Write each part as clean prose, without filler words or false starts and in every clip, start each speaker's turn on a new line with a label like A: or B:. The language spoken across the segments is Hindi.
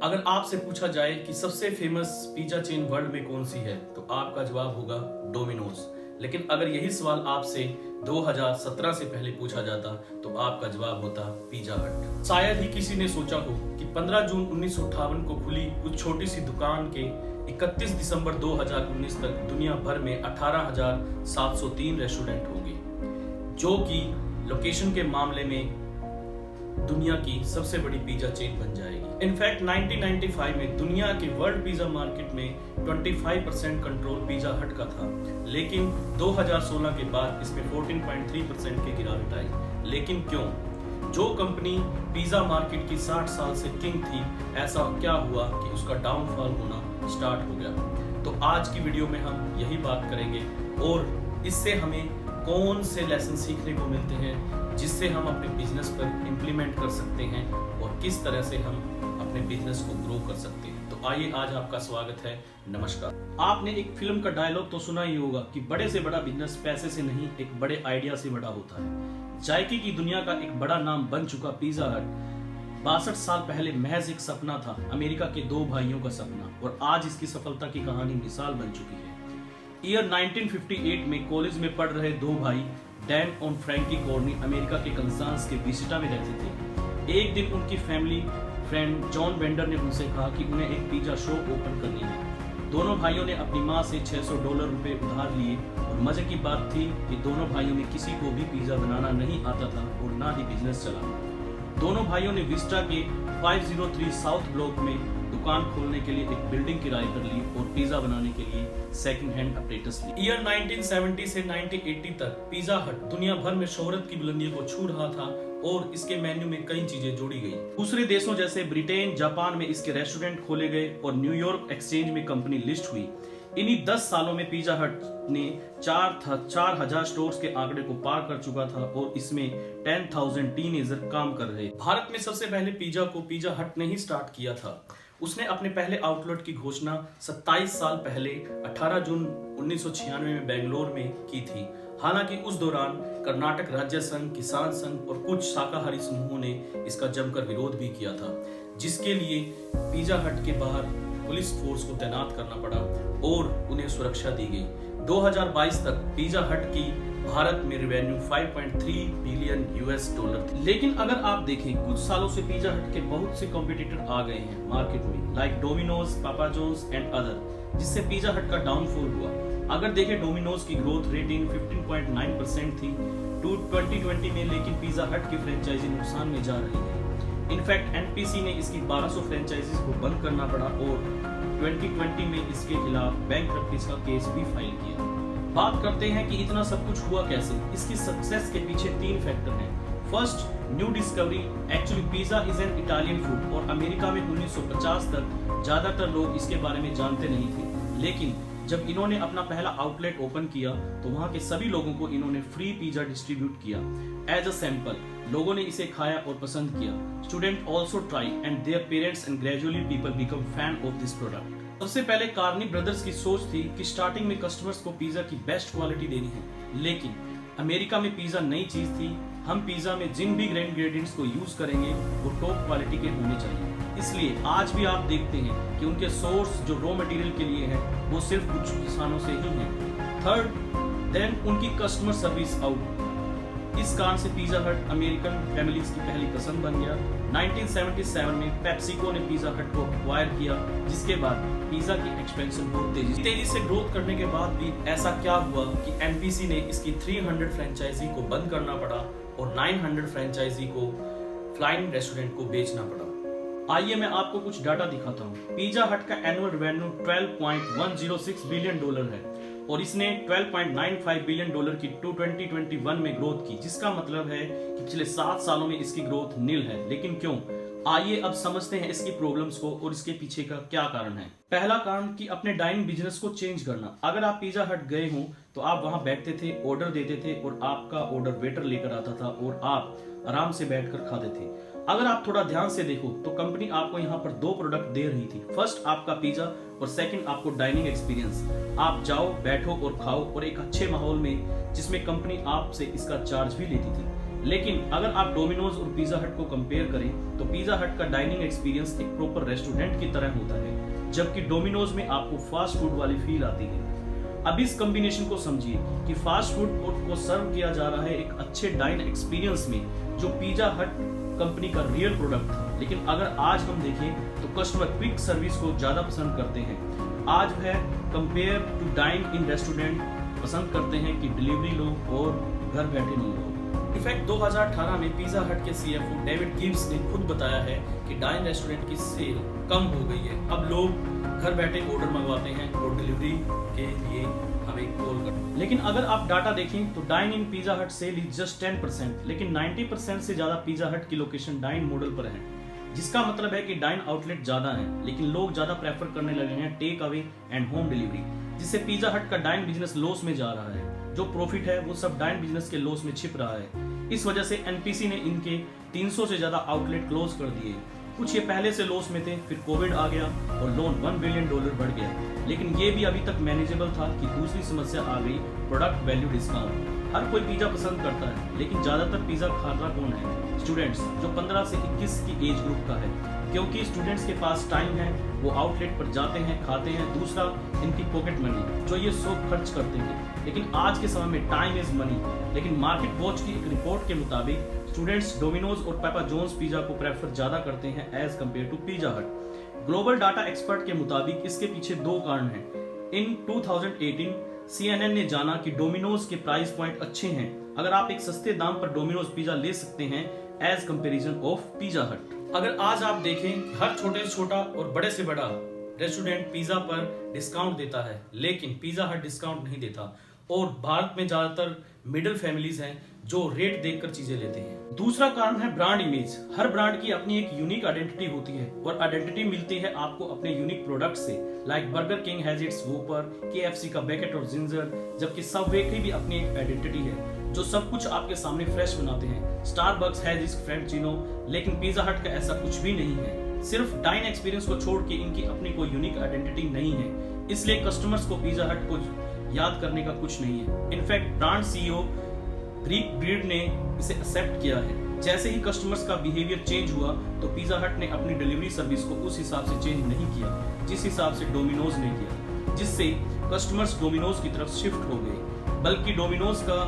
A: अगर आपसे पूछा जाए कि सबसे फेमस पिज्जा चेन वर्ल्ड में कौन सी है तो आपका जवाब होगा डोमिनोज। लेकिन अगर यही सवाल आपसे 2017 से पहले पूछा जाता तो आपका जवाब होता पिज्जा हट। शायद ही किसी ने सोचा हो कि 15 जून 1958 को खुली उस छोटी सी दुकान के 31 दिसंबर 2019 तक दुनिया भर में 18,703 रेस्टोरेंट होंगे, जो कि लोकेशन के मामले में दुनिया की सबसे बड़ी पिज्जा चेन बन जाएगी। इनफैक्ट 1995 में दुनिया के वर्ल्ड पिज्जा मार्केट में 25% कंट्रोल पिज्जा हट का था, लेकिन 2016 के बाद इसमें 14.3% की गिरावट आई। लेकिन क्यों? जो कंपनी पिज्जा मार्केट की 60 साल से किंग थी, ऐसा क्या हुआ कि उसका डाउनफॉल होना स्टार्ट हो गया? तो आज की वीडियो में हम यही बात करेंगे और इससे हमें कौन से लेसन सीखने को मिलते हैं जिससे हम अपने बिजनेस पर इम्प्लीमेंट कर सकते हैं और किस तरह से हम अपने बिजनेस को ग्रो कर सकते हैं। तो आइए, आज आपका स्वागत है। नमस्कार। आपने एक फिल्म का डायलॉग तो सुना ही होगा कि बड़े से बड़ा बिजनेस पैसे से नहीं, एक बड़े आइडिया से बड़ा होता है। जायके की दुनिया का एक बड़ा नाम बन चुका पिज्जा हट 62 साल पहले महज एक सपना था, अमेरिका के दो भाइयों का सपना, और आज इसकी सफलता की कहानी मिसाल बन चुकी है। ईयर 1958 में कॉलेज में पढ़ रहे दो भाई डैन और फ्रैंकी कॉर्नी अमेरिका के कंसास के विसिटा में रहते थे। एक दिन उनकी फैमिली फ्रेंड जॉन वेंडर ने उनसे कहा कि उन्हें एक पिज्जा शॉप ओपन करनी है। दोनों भाइयों ने अपनी माँ से $600 उधार लिए और मजे की बात थी कि दोनों भाइयों में किसी को भी पिज्जा बनाना नहीं आता था और ना ही बिजनेस चला। दोनों भाइयों ने विस्टा के 503 साउथ ब्लॉक में दुकान खोलने के लिए एक बिल्डिंग किराए पर ली और पिज्जा बनाने के लिए सेकंड हैंड अपरेटस ली। ईयर 1970 से 1980 तक पिज्जा हट दुनिया भर में शोहरत की बुलंदियों को छू रहा था और इसके मेन्यू में कई चीजें जोड़ी गई। दूसरे देशों जैसे ब्रिटेन, जापान में इसके रेस्टोरेंट खोले गए और न्यूयॉर्क एक्सचेंज में कंपनी लिस्ट हुई। इन्हीं 10 सालों में पिज्जा हट ने 4,000 स्टोर्स के आंकड़े को पार कर चुका था और इसमें 10,000 टीनेजर काम कर रहे। भारत में सबसे पहले पिज्जा को पिज्जा हट ने ही स्टार्ट किया था। उसने अपने पहले आउटलेट की घोषणा 27 साल पहले 18 जून 1996 में बेंगलोर में की थी। हालांकि उस दौरान कर्नाटक राज्य संघ, किसान संघ और कुछ शाकाहारी समूहों ने इसका जमकर विरोध भी किया था, जिसके लिए पिज्जा हट के बाहर पुलिस फोर्स को तैनात करना पड़ा और उन्हें सुरक्षा दी गई। 2022 तक पिज्जा हट की भारत में रेवेन्यू 5.3 बिलियन $। लेकिन अगर आप देखें, कुछ सालों से पिज्जा हट के बहुत से कॉम्पिटिटर आ गए हैं मार्केट में, लाइक डोमिनोज, पापा जोन्स एंड अदर, जिससे पिज्जा हट का डाउनफॉल हुआ। अगर देखें, डोमिनोज की ग्रोथ रेटिंग 15.9% थी 2020 में, लेकिन पिज्जा हट की फ्रेंचाइजी नुकसान में जा रही है। इनफैक्ट एनपीसी ने इसकी 1200 फ्रेंचाइजीज को बंद करना पड़ा और 2020 में इसके खिलाफ बैंकरप्सी का केस भी फाइल किया। बात करते हैं कि इतना सब कुछ हुआ कैसे। इसकी सक्सेस के पीछे 3 फैक्टर हैं। First, new discovery. Actually pizza is an Italian food और अमेरिका में 1950 तक ज्यादातर लोग इसके बारे में जानते नहीं थे, लेकिन जब इन्होंने अपना पहला आउटलेट ओपन किया तो वहां के सभी लोगों को इन्होंने फ्री पिज्जा डिस्ट्रीब्यूट किया एज अ सैंपल। लोगों ने इसे खाया और पसंद किया। Student also try and their parents and gradually people become fan of this product. सबसे पहले कार्नी ब्रदर्स की सोच थी कि स्टार्टिंग में कस्टमर्स को पिज्जा की बेस्ट क्वालिटी देनी है, लेकिन अमेरिका में पिज्जा नई चीज थी। हम पिज्जा में जिन भी इंग्रेडिएंट्स को यूज करेंगे वो टॉप क्वालिटी के होने चाहिए। इसलिए आज भी आप देखते हैं कि उनके सोर्स जो रॉ मटेरियल के लिए है वो सिर्फ कुछ किसानों से ही है। थर्ड, देन उनकी कस्टमर सर्विस आउट। इस कारण से पिज्जा हट अमेरिकन फैमिलीज की पहली पसंद बन गया। 1977 में पेप्सिको ने पिज्जा हट को एक्वायर किया, जिसके बाद पिज्जा की एक्सपेंशन बहुत तेजी से ग्रोथ करने के बाद भी ऐसा क्या हुआ कि एनपीसी ने इसकी 300 फ्रेंचाइजी को बंद करना पड़ा और 900 फ्रेंचाइजी को फ्लाइंग रेस्टोरेंट को बेचना पड़ा। आइए मैं आपको कुछ डाटा दिखाता हूँ। पिज्जा हट का एनुअल रेवेन्यू $12.106 बिलियन है और इसने $12.95 बिलियन की 2021 में ग्रोथ की, जिसका मतलब है कि पिछले 7 सालों में इसकी ग्रोथ नील है। लेकिन क्यों? आइए अब समझते हैं इसकी प्रॉब्लम्स को और इसके पीछे का क्या कारण है। पहला कारण कि अपने डाइनिंग बिजनेस को चेंज करना। अगर आप पिज्जा हट गए हो तो आप वहां बैठते थे, ऑर्डर देते थे और आपका ऑर्डर वेटर लेकर आता था और आप आराम से बैठकर खाते थे। अगर आप थोड़ा ध्यान से देखो तो कंपनी आपको यहाँ पर 2 प्रोडक्ट दे रही थी। फर्स्ट आपका पिज्जा और सेकंड आपको डाइनिंग एक्सपीरियंस। आप जाओ, बैठो और खाओ और एक अच्छे माहौल में, जिसमें कंपनी आपसे इसका चार्ज भी लेती थी। लेकिन अगर आप डोमिनोज और पिज्जा हट को कंपेयर करें तो पिज्जा हट का डाइनिंग एक्सपीरियंस एक प्रॉपर रेस्टोरेंट की तरह होता है, जबकि डोमिनोज में आपको फास्ट फूड वाली फील आती है। अब इस कॉम्बिनेशन को समझिए कि फास्ट फूड को सर्व किया जा रहा है एक अच्छे डाइन एक्सपीरियंस में, जो पिज्जा हट कंपनी का रियल प्रोडक्ट था। लेकिन अगर आज हम देखें तो कस्टमर क्विक सर्विस को ज्यादा पसंद करते हैं। आज है compare to dine in restaurant पसंद करते हैं कि डिलीवरी लो और घर बैठे लो। इनफैक्ट 2018 में पिज्जा हट के सीएफओ डेविड गिब्स ने खुद बताया है कि डाइन रेस्टोरेंट की सेल कम हो गई है। अब लोग घर बैठे ऑर्डर मंगवाते हैं और डिलीवरी के लिए हमें कॉल करते हैं। लेकिन अगर आप डाटा देखें तो डाइन इन पिज्जा हट सेल इज जस्ट 10%, लेकिन 90% से ज्यादा पिज्जा हट की लोकेशन डाइन मॉडल पर है, जिसका मतलब है कि डाइन आउटलेट ज्यादा है, लेकिन लोग ज्यादा प्रेफर करने लगे हैं take away and home delivery, जिससे पिज्जा हट का डाइन बिजनेस लॉस में जा रहा है। जो प्रॉफिट है वो सब डाइन बिजनेस के लॉस में छिप रहा है। इस वजह से एनपीसी ने इनके 300 से ज्यादा आउटलेट क्लोज कर दिए। कुछ ये पहले से लॉस में थे, फिर कोविड आ गया और लोन $1 बिलियन बढ़ गया, लेकिन ये भी अभी तक मैनेजेबल था कि दूसरी समस्या आ गई, प्रोडक्ट वैल्यू डिस्काउंट। हर कोई पिज्जा पसंद करता है, लेकिन ज्यादातर पिज्जा खाता कौन है? स्टूडेंट्स, जो 15 से 21 की एज ग्रुप का है, क्योंकि स्टूडेंट्स के पास टाइम है, वो आउटलेट पर जाते हैं, खाते हैं। दूसरा, इनकी पॉकेट मनी जो ये सब खर्च करते हैं। लेकिन आज के समय में टाइम इज मनी। लेकिन मार्केट वॉच की एक रिपोर्ट के मुताबिक स्टूडेंट्स डोमिनोज और पापा जॉन्स पिज्जा को प्रेफर ज्यादा करते हैं एज कम्पेयर टू पिज्जा हट। ग्लोबल डाटा एक्सपर्ट के मुताबिक इसके पीछे 2 कारण हैं। इन 2018 CNN ने जाना कि डोमिनोज के प्राइस पॉइंट अच्छे हैं। अगर आप एक सस्ते दाम पर डोमिनोज पिज्जा ले सकते हैं एज कंपैरिजन ऑफ पिज्जा हट। अगर आज आप देखें, हर छोटे से छोटा और बड़े से बड़ा रेस्टोरेंट पिज्जा पर डिस्काउंट देता है, लेकिन पिज्जा हट डिस्काउंट नहीं देता। और भारत में ज्यादातर मिडिल फैमिलीज हैं जो रेट देखकर चीजें लेते हैं। दूसरा कारण है ब्रांड इमेज। हर ब्रांड की अपनी एक यूनिक आइडेंटिटी होती है और आइडेंटिटी मिलती है आपको अपने यूनिक प्रोडक्ट से। Like Burger King has its Whopper, KFC का बेकेट और जिंजर, जबकि सबवे की भी अपनी एक आइडेंटिटी है जो सब कुछ आपके सामने फ्रेश बनाते हैं। स्टारबक्स हैज इट्स फ्रेंचिनो, लेकिन पिज्जा हट का ऐसा कुछ भी नहीं है। सिर्फ डाइन एक्सपीरियंस को छोड़ के इनकी अपनी कोई यूनिक आइडेंटिटी नहीं है, इसलिए कस्टमर्स को पिज्जा हट को याद करने का कुछ नहीं है। In fact brand CEO Greek breed ने इसे एक्सेप्ट किया है। जैसे ही कस्टमर्स का बिहेवियर चेंज हुआ तो पिज्जा हट ने अपनी डिलीवरी सर्विस को उस हिसाब से चेंज नहीं किया जिस हिसाब से डोमिनोज ने किया, जिससे कस्टमर्स डोमिनोज की तरफ शिफ्ट हो गए। बल्कि डोमिनोज का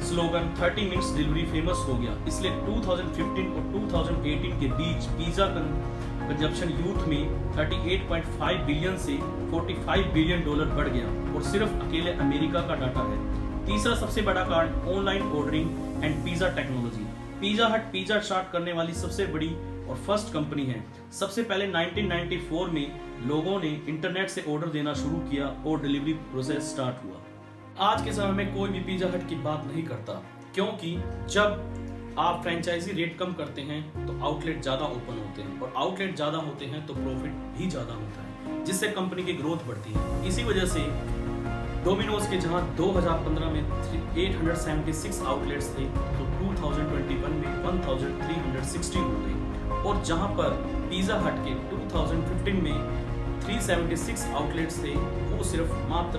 A: स्लोगन 30 मिनट्स डिलीवरी फेमस हो गया, इसलिए 2015 और 2018 के बीच पिज्जा कंजप्शन यूथ में 38.5 बिलियन से $45 बिलियन बढ़ गया, और सिर्फ अकेले अमेरिका का डाटा है। तीसरा सबसे बड़ा कारण online ordering and pizza technology. Pizza हट पिज्जा स्टार्ट करने वाली सबसे बड़ी और फर्स्ट कंपनी है। सबसे पहले 1994 में लोगों ने इंटरनेट से ऑर्डर देना शुरू किया और डिलीवरी प्रोसेस स्टार्ट हुआ। आज के समय में कोई भी पिज्जा हट की बात नहीं करता, क्योंकि जब आप फ्रेंचाइजी रेट कम करते हैं तो आउटलेट ज्यादा ओपन होते हैं, और आउटलेट ज्यादा होते हैं तो प्रॉफिट भी ज्यादा होता है, जिससे कंपनी की ग्रोथ बढ़ती है। इसी वजह से डोमिनोज के जहां 2015 में 876 आउटलेट्स थे तो 2021 में 1360 हो गए, और जहां पर पिज्जा हट के 2015 में 376 आउटलेट्स थे वो सिर्फ मात्र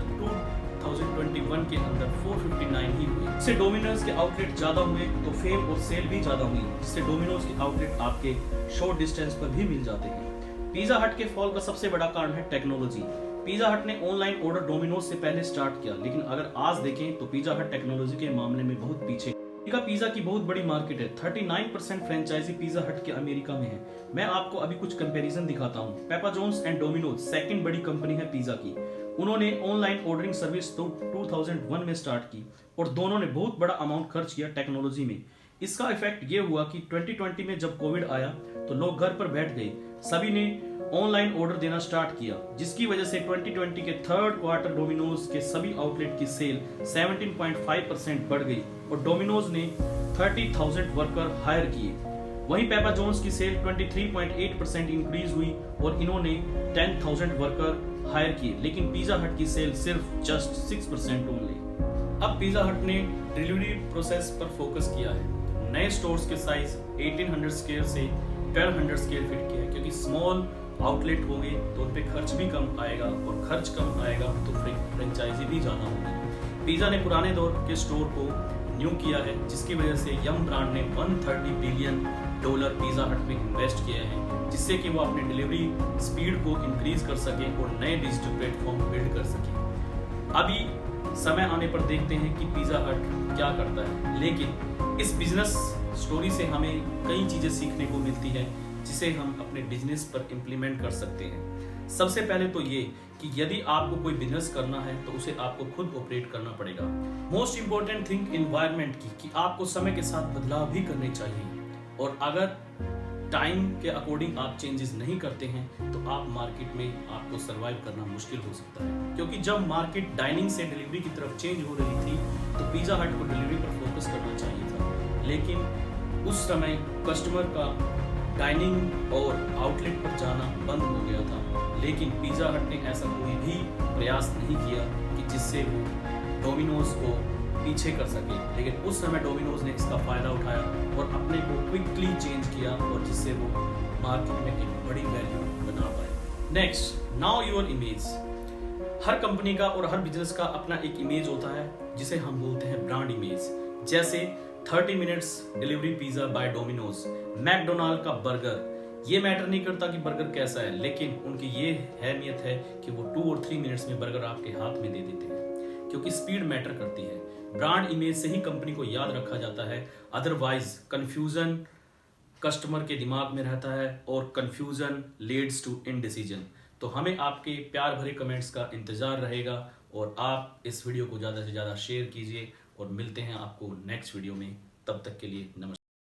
A: 2021 के अंदर 459 ही हुए। इससे डोमिनोज के आउटलेट ज्यादा हुए तो फेम और सेल भी ज्यादा हुई, जिससे डोमिनोज के आउटलेट आपके शॉर्ट डिस्टेंस पर भी मिल जाते हैं। पिज्जा हट के फॉल का सबसे बड़ा कारण है टेक्नोलॉजी। पिज्जा हट ने ऑनलाइन ऑर्डर डोमिनोज से पहले स्टार्ट किया, लेकिन अगर आज देखें तो पिज्जा हट टेक्नोलॉजी के मामले में बहुत पीछे। अमेरिका पिज्जा की बहुत बड़ी मार्केट है। 39% फ्रेंचाइजी पिज्जा हट के अमेरिका में है। मैं आपको अभी कुछ कंपैरिजन दिखाता हूँ। Papa John's and Domino's second बड़ी कंपनी है पिज्जा की। उन्होंने ऑनलाइन ऑर्डरिंग सर्विस तो 2001 में स्टार्ट की, और दोनों ने बहुत बड़ा अमाउंट खर्च किया टेक्नोलॉजी में। इसका इफेक्ट ये हुआ कि 2020 में जब कोविड आया तो लोग घर पर बैठ गए, सभी ने ऑनलाइन ऑर्डर देना स्टार्ट किया, जिसकी वजह से 2020 के थर्ड क्वार्टर डोमिनोज के सभी आउटलेट की सेल 17.5% बढ़ गई, और डोमिनोज ने 30,000 वर्कर हायर किए। वहीं पापा जॉन्स की सेल 23.8% इंक्रीज हुई और इन्होंने 10,000 वर्कर हायर किए, लेकिन पिज्जा हट की सेल सिर्फ जस्ट 6% ओनली। अब पिज्जा हट ने डिलीवरी प्रोसेस पर फोकस किया है। नए स्टोर्स के साइज 1800 स्क्वायर से 1200 स्क्वायर फीट के है, क्योंकि स्मॉल आउटलेट होंगे तो उन पे खर्च भी कम आएगा, और खर्च कम आएगा तो फ्रेंचाइजी भी ज्यादा होगी। पिज्जा ने पुराने दौर के स्टोर को न्यू किया है, जिसकी वजह से यम ब्रांड ने $130 बिलियन पिज़्ज़ा हट में इन्वेस्ट किए हैं, जिससे कि वो अपने डिलीवरी स्पीड को इंक्रीज कर सके और नए डिजिटल प्लेटफॉर्म बिल्ड कर सके। अभी समय आने पर देखते हैं कि पिज़्ज़ा हट क्या करता है, लेकिन इस बिजनेस स्टोरी से हमें कई चीज़ें सीखने को मिलती है जिसे हम अपने बिजनेस पर इम्प्लीमेंट कर सकते हैं। सबसे पहले तो ये कि यदि आपको कोई बिजनेस करना है तो उसे आपको खुद ऑपरेट करना पड़ेगा। मोस्ट इंपॉर्टेंट थिंग इन्वायरमेंट की, कि आपको समय के साथ बदलाव भी करने चाहिए, और अगर टाइम के अकॉर्डिंग आप चेंजेस नहीं करते हैं तो आप मार्केट में आपको सरवाइव करना मुश्किल हो सकता है। क्योंकि जब मार्केट डाइनिंग से डिलीवरी की तरफ चेंज हो रही थी तो पिज़्ज़ा हट को डिलीवरी पर फोकस करना चाहिए था, लेकिन उस समय कस्टमर का डाइनिंग और आउटलेट पर जाना बंद हो गया था। लेकिन पिज़्ज़ा हट ने ऐसा कोई भी प्रयास नहीं किया कि जिससे वो डोमिनोज को पीछे कर सके, लेकिन उस समय डोमिनोज ने इसका फायदा उठाया और अपने को क्विकली चेंज किया, और जिससे वो मार्केट में एक बड़ी वैल्यू बना पाए। Next, now your image. Her company का और हर बिजनेस का अपना एक इमेज होता है जिसे हम बोलते हैं ब्रांड इमेज। जैसे 30 minutes delivery pizza by Domino's, McDonald का बर्गर। ये मैटर नहीं करता कि बर्गर कैसा है, लेकिन उनकी ये अहमियत है कि वो 2 और 3 मिनट्स में बर्गर आपके हाथ में दे देते हैं, क्योंकि स्पीड मैटर करती है। ब्रांड इमेज से ही कंपनी को याद रखा जाता है, अदरवाइज कंफ्यूजन कस्टमर के दिमाग में रहता है और कंफ्यूजन लीड्स टू इनडिसीजन। तो हमें आपके प्यार भरे कमेंट्स का इंतजार रहेगा, और आप इस वीडियो को ज़्यादा से ज़्यादा शेयर कीजिए, और मिलते हैं आपको नेक्स्ट वीडियो में। तब तक के लिए नमस्कार।